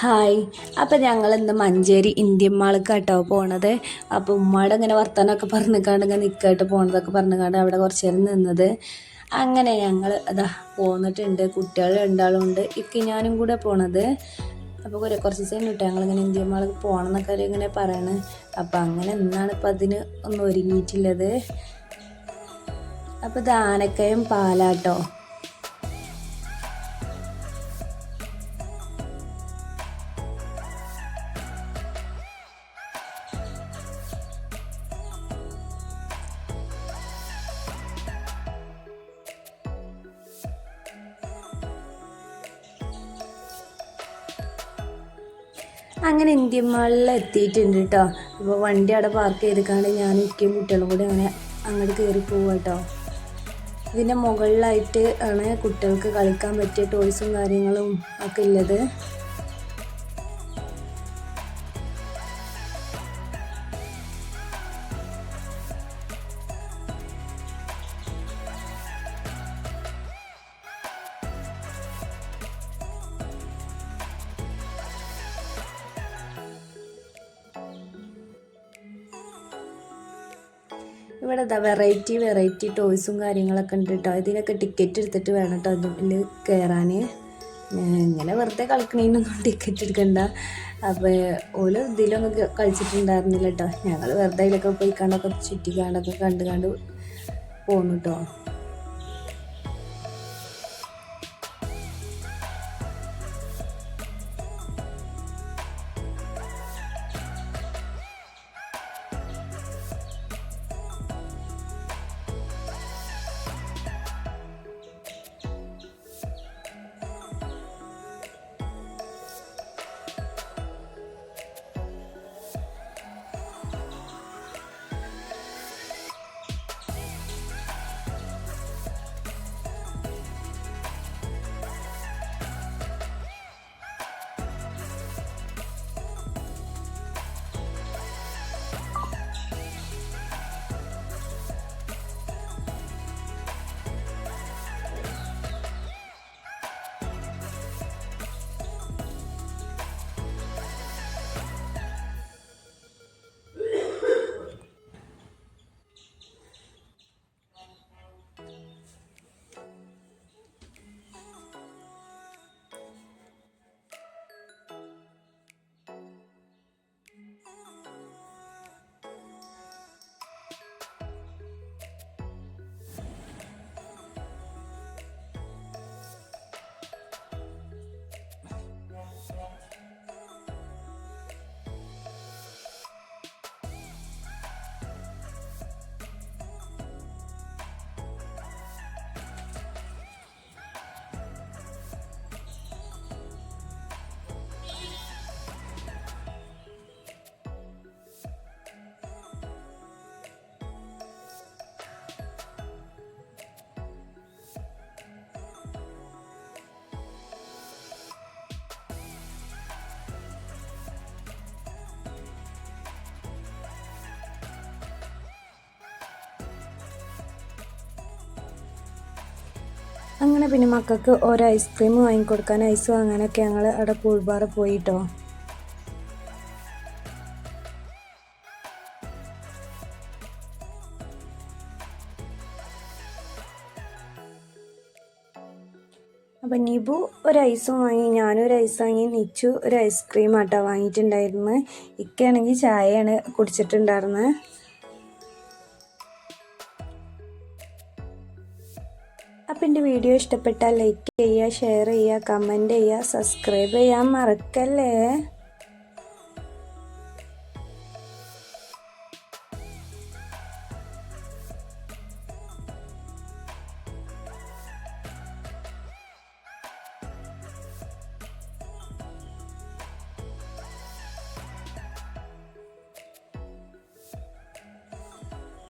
Hi. അപ്പോൾ ഞങ്ങൾ ഇന്ന് മഞ്ചേരി ഇന്ത്യൻ മാൾക്കാട്ടോ പോണത്. അപ്പോൾ ഉമ്മയുടെ ഇങ്ങനെ വർത്തമാനമൊക്കെ പറഞ്ഞിക്കാണ്ട് ഇങ്ങനെ നിൽക്കായിട്ട് പോണതൊക്കെ പറഞ്ഞിക്കാണ്ട് അവിടെ കുറച്ച് നേരം നിന്നത്. അങ്ങനെ ഞങ്ങൾ അതാ പോന്നിട്ടുണ്ട്. കുട്ടികൾ രണ്ടാളും ഉണ്ട്, ഞാനും കൂടെ പോണത്. അപ്പോൾ കുറച്ച് ദിവസം കിട്ടും ഞങ്ങളിങ്ങനെ ഇന്ത്യൻ മാളിൽ പോകണം എന്നൊക്കെ ഇങ്ങനെ പറയണത്. അപ്പോൾ അങ്ങനെ എന്നാണ് ഇപ്പം അതിന് ഒന്നും ഒരുങ്ങിയിട്ടുള്ളത്. അപ്പോൾ ഇത് ആനക്കയം പാലാട്ടോ. അങ്ങനെ ഇന്ത്യൻ മാളിൽ എത്തിയിട്ടുണ്ട് കേട്ടോ. അപ്പോൾ വണ്ടി അവിടെ പാർക്ക് ചെയ്തിട്ടാണ് ഞാൻ മിക്കും കുട്ടികളും കൂടി അങ്ങനെ അങ്ങോട്ട് കയറി പോവുക കേട്ടോ. ഇതിൻ്റെ മുകളിലായിട്ട് ആണ് കുട്ടികൾക്ക് കളിക്കാൻ പറ്റിയ ടോയ്സും കാര്യങ്ങളും ഒക്കെ ഉള്ളത്. ഇവിടെ വെറൈറ്റി ടോയ്സും കാര്യങ്ങളൊക്കെ ഉണ്ട് കേട്ടോ. ഇതിനൊക്കെ ടിക്കറ്റ് എടുത്തിട്ട് വേണം കേട്ടോ ഇതിൽ കയറാൻ. ഇങ്ങനെ വെറുതെ കളിക്കണേനൊന്നും ടിക്കറ്റ് എടുക്കണ്ട. അപ്പോൾ ഓല് ഇതിലൊന്നും കളിച്ചിട്ടുണ്ടായിരുന്നില്ല കേട്ടോ. ഞങ്ങൾ വെറുതെ അതിലൊക്കെ പോയി കണ്ടൊക്കെ ചുറ്റിക്കാണ്ടൊക്കെ കണ്ട് പോന്നു കേട്ടോ. അങ്ങനെ പിന്നെ മക്കൾക്ക് ഓരോ ഐസ്ക്രീം വാങ്ങിക്കൊടുക്കാൻ ഐസ് വാങ്ങാനൊക്കെ ഞങ്ങൾ അവിടെ കൂൾബാറ് പോയിട്ടോ. അപ്പം നിബു ഒരു ഐസും വാങ്ങി, ഞാനും ഒരു ഐസ് വാങ്ങി, നിച്ചു ഒരു ഐസ്ക്രീം ആട്ടോ വാങ്ങിയിട്ടുണ്ടായിരുന്നു. ഇക്കാണെങ്കിൽ ചായയാണ് കുടിച്ചിട്ടുണ്ടായിരുന്നത്. അപ്പം എൻ്റെ വീഡിയോ ഇഷ്ടപ്പെട്ടാൽ ലൈക്ക് ചെയ്യുക, ഷെയർ ചെയ്യുക, കമൻറ്റ് ചെയ്യുക, സബ്സ്ക്രൈബ് ചെയ്യാൻ മറക്കല്ലേ.